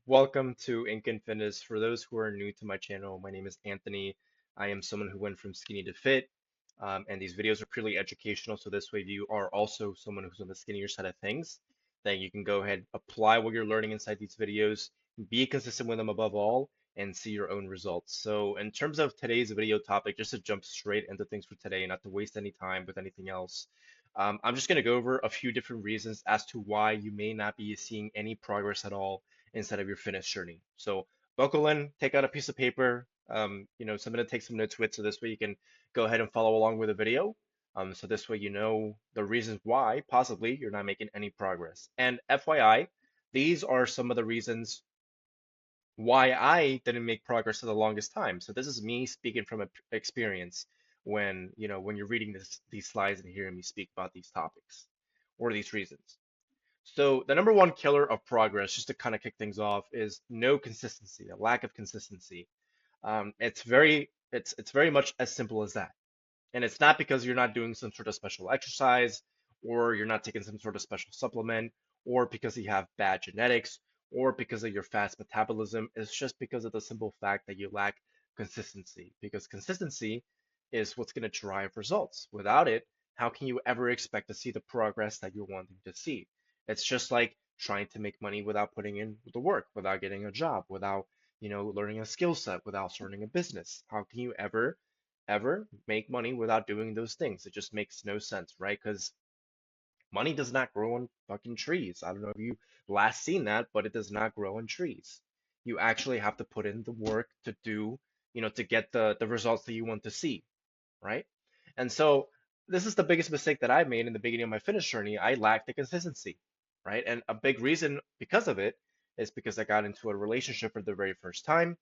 Welcome to Ink and Fitness. For those who are new to my channel, my name is Anthony. I am someone who went from skinny to fit, and these videos are purely educational. So this way, if you are also someone who's on the skinnier side of things, then you can go ahead, apply what you're learning inside these videos, be consistent with them above all, and see your own results. So in terms of today's video topic, just to jump straight into things for today, not to waste any time with anything else, I'm just going to go over a few different reasons as to why you may not be seeing any progress at all instead of your fitness journey. So buckle in, take out a piece of paper, so I'm going to take some notes with, so this way you can go ahead and follow along with the video. So this way you know the reasons why possibly you're not making any progress. And FYI, these are some of the reasons why I didn't make progress for the longest time. So this is me speaking from experience when you're reading these slides and hearing me speak about these topics or these reasons. So the number one killer of progress, just to kind of kick things off, is no consistency, a lack of consistency. It's very much as simple as that. And it's not because you're not doing some sort of special exercise, or you're not taking some sort of special supplement, or because you have bad genetics, or because of your fast metabolism. It's just because of the simple fact that you lack consistency. Because consistency is what's going to drive results. Without it, how can you ever expect to see the progress that you're wanting to see? It's just like trying to make money without putting in the work, without getting a job, without, learning a skill set, without starting a business. How can you ever make money without doing those things? It just makes no sense, right? Because money does not grow on fucking trees. I don't know if you last seen that, but it does not grow on trees. You actually have to put in the work to do, to get the results that you want to see, right? And so this is the biggest mistake that I made in the beginning of my fitness journey. I lacked the consistency, right? And a big reason because of it is because I got into a relationship for the very first time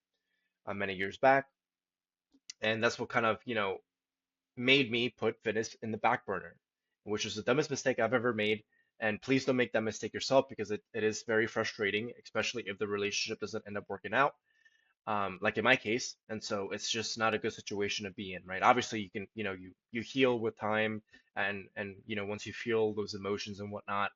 many years back. And that's what kind of, made me put fitness in the back burner, which is the dumbest mistake I've ever made. And please don't make that mistake yourself because it is very frustrating, especially if the relationship doesn't end up working out, like in my case. And so it's just not a good situation to be in, right? Obviously, you can, you heal with time and once you feel those emotions and whatnot.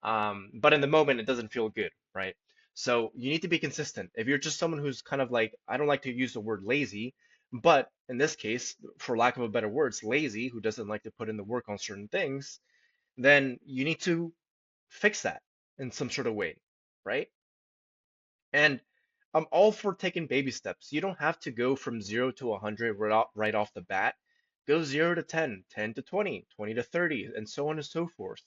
But in the moment, it doesn't feel good, right? So you need to be consistent. If you're just someone who's kind of like, I don't like to use the word lazy, but in this case, for lack of a better words, lazy, who doesn't like to put in the work on certain things, then you need to fix that in some sort of way, right? And I'm all for taking baby steps. You don't have to go from 0 to 100 right off the bat. Go 0 to 10, 10 to 20, 20 to 30, and so on and so forth.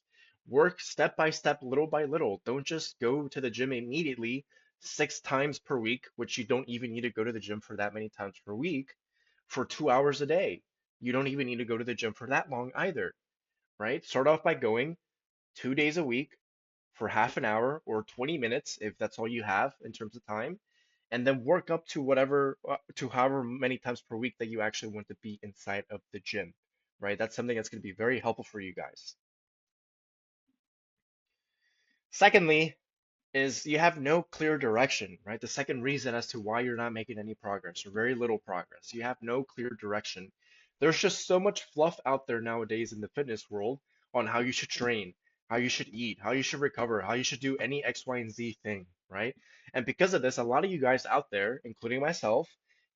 Work step by step, little by little. Don't just go to the gym immediately 6 times per week, which you don't even need to go to the gym for that many times per week, for 2 hours a day. You don't even need to go to the gym for that long either, right? Start off by going 2 days a week for half an hour or 20 minutes if that's all you have in terms of time, and then work up to to however many times per week that you actually want to be inside of the gym, right? That's something that's going to be very helpful for you guys. Secondly, is you have no clear direction, right? The second reason as to why you're not making any progress or very little progress. You have no clear direction. There's just so much fluff out there nowadays in the fitness world on how you should train, how you should eat, how you should recover, how you should do any X, Y, and Z thing, right? And because of this, a lot of you guys out there, including myself,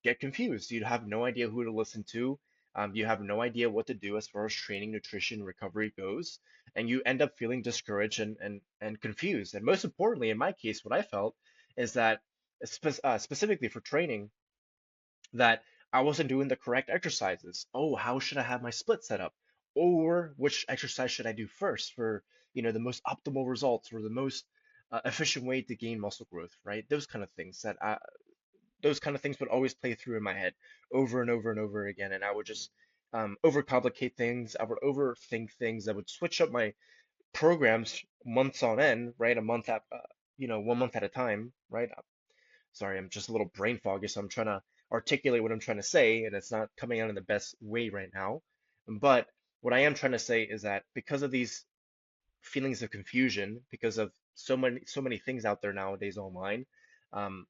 get confused. You have no idea who to listen to. You have no idea what to do as far as training, nutrition, recovery goes, and you end up feeling discouraged and confused. And most importantly, in my case, what I felt is that specifically for training, that I wasn't doing the correct exercises. Oh, how should I have my split set up? Or which exercise should I do first for, the most optimal results or the most efficient way to gain muscle growth, right? Those kind of things would always play through in my head over and over and over again, and I would just overcomplicate things. I would overthink things. I would switch up my programs months on end, right? A month at, 1 month at a time, right? Sorry, I'm just a little brain foggy, so I'm trying to articulate what I'm trying to say, and it's not coming out in the best way right now. But what I am trying to say is that because of these feelings of confusion, because of so many things out there nowadays online, um,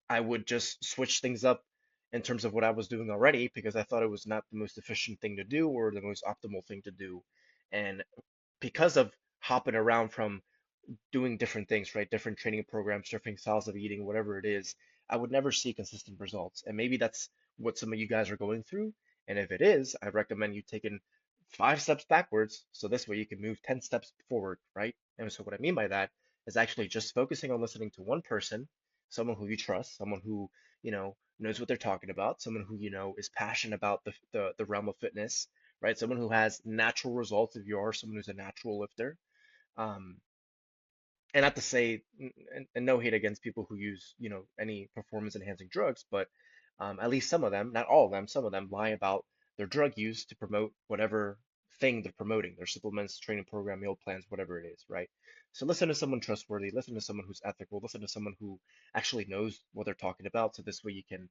I would just switch things up in terms of what I was doing already because I thought it was not the most efficient thing to do or the most optimal thing to do. And because of hopping around from doing different things, right? Different training programs, different styles of eating, whatever it is, I would never see consistent results. And maybe that's what some of you guys are going through. And if it is, I recommend you taking 5 steps backwards so this way you can move 10 steps forward, right? And so what I mean by that is actually just focusing on listening to one person, someone who you trust, someone who, knows what they're talking about, someone who, is passionate about the realm of fitness, right? Someone who has natural results if you are someone who's a natural lifter. Um, and not to say, and no hate against people who use, any performance enhancing drugs, but at least some of them, not all of them, some of them lie about their drug use to promote whatever thing they're promoting, their supplements, training program, meal plans, whatever it is, right? So listen to someone trustworthy, listen to someone who's ethical, listen to someone who actually knows what they're talking about. So this way you can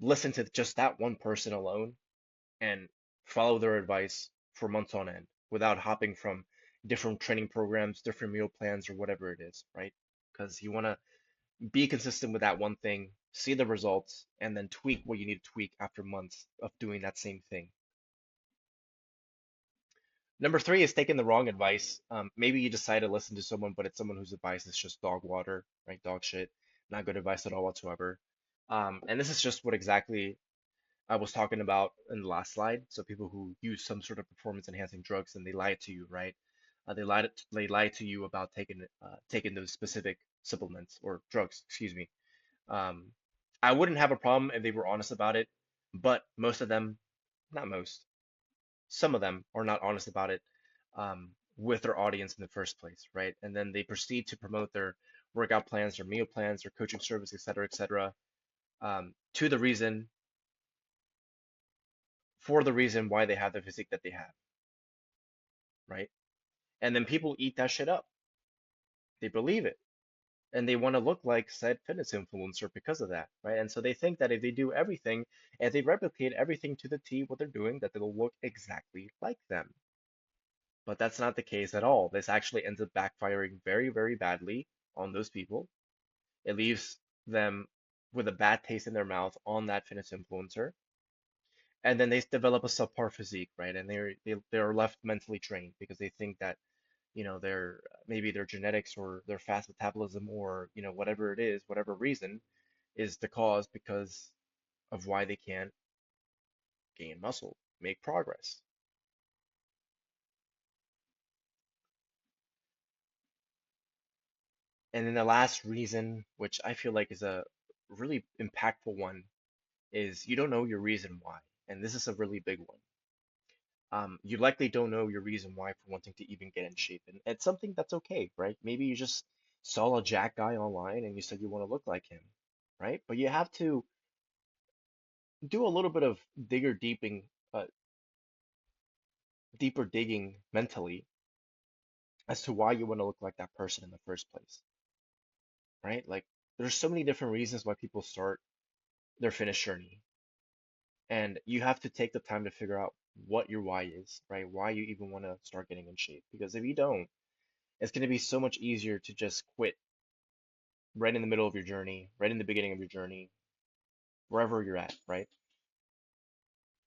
listen to just that one person alone and follow their advice for months on end without hopping from different training programs, different meal plans, or whatever it is, right? Because you want to be consistent with that one thing, see the results, and then tweak what you need to tweak after months of doing that same thing. Number three is taking the wrong advice. Maybe you decide to listen to someone, but it's someone whose advice is just dog water, right? Dog shit, not good advice at all whatsoever. And this is just what exactly I was talking about in the last slide. So people who use some sort of performance enhancing drugs and they lie to you, right? They lie to you about taking those specific supplements or drugs, excuse me. Um, I wouldn't have a problem if they were honest about it, but most of them, not most, some of them are not honest about it with their audience in the first place, right? And then they proceed to promote their workout plans, their meal plans, their coaching service, et cetera, to the reason for the reason why they have the physique that they have, right? And then people eat that shit up. They believe it. And they want to look like said fitness influencer because of that, right? And so they think that if they do everything, if they replicate everything to the T what they're doing, that they'll look exactly like them. But that's not the case at all. This actually ends up backfiring very, very badly on those people. It leaves them with a bad taste in their mouth on that fitness influencer. And then they develop a subpar physique, right? And they're left mentally drained because they think that their maybe their genetics or their fast metabolism or whatever it is, whatever reason is the cause because of why they can't gain muscle, make progress. And then the last reason, which I feel like is a really impactful one, is you don't know your reason why. And this is a really big one. You likely don't know your reason why for wanting to even get in shape. And it's something that's okay, right? Maybe you just saw a jack guy online and you said you want to look like him, right? But you have to do a little bit of uh, deeper digging mentally as to why you want to look like that person in the first place, right? Like there's so many different reasons why people start their fitness journey, and you have to take the time to figure out what your why is, right? Why you even want to start getting in shape. Because if you don't, it's going to be so much easier to just quit right in the middle of your journey, right in the beginning of your journey, wherever you're at, right?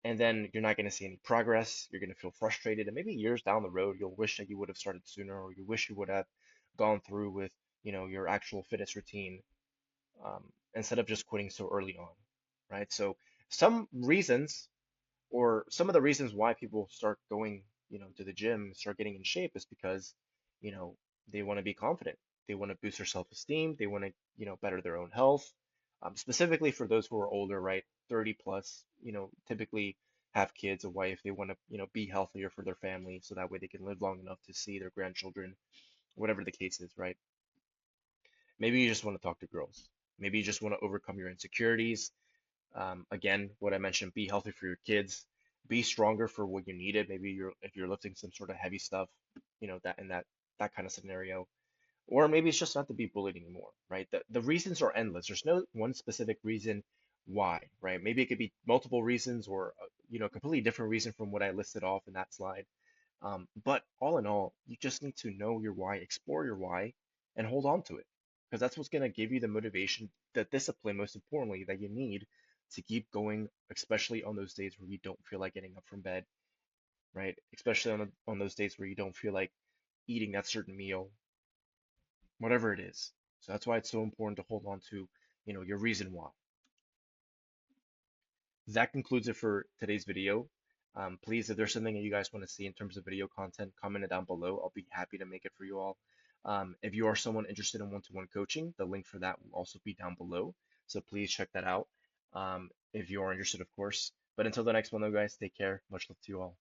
And then you're not going to see any progress. You're going to feel frustrated, and maybe years down the road, you'll wish that you would have started sooner, or you wish you would have gone through with, your actual fitness routine instead of just quitting so early on, right? So some reasons, or some of the reasons why people start going, to the gym, start getting in shape is because, you know, they want to be confident. They want to boost their self-esteem. They want to, better their own health. Specifically for those who are older, right? 30 plus, typically have kids, a wife. They want to, be healthier for their family so that way they can live long enough to see their grandchildren, whatever the case is, right? Maybe you just want to talk to girls. Maybe you just want to overcome your insecurities. Again, what I mentioned, be healthy for your kids, be stronger for what you needed. Maybe if you're lifting some sort of heavy stuff, that in that kind of scenario. Or maybe it's just not to be bullied anymore, right? The reasons are endless. There's no one specific reason why, right? Maybe it could be multiple reasons or completely different reason from what I listed off in that slide. But all in all, you just need to know your why, explore your why, and hold on to it. Because that's what's going to give you the motivation, the discipline, most importantly, that you need to keep going, especially on those days where you don't feel like getting up from bed, right? Especially on those days where you don't feel like eating that certain meal. whatever it is. So that's why it's so important to hold on to, your reason why. That concludes it for today's video. Please, if there's something that you guys want to see in terms of video content, comment it down below. I'll be happy to make it for you all. If you are someone interested in one-to-one coaching, the link for that will also be down below. So please check that out if you are interested, of course. But until the next one, though, guys, take care. Much love to you all.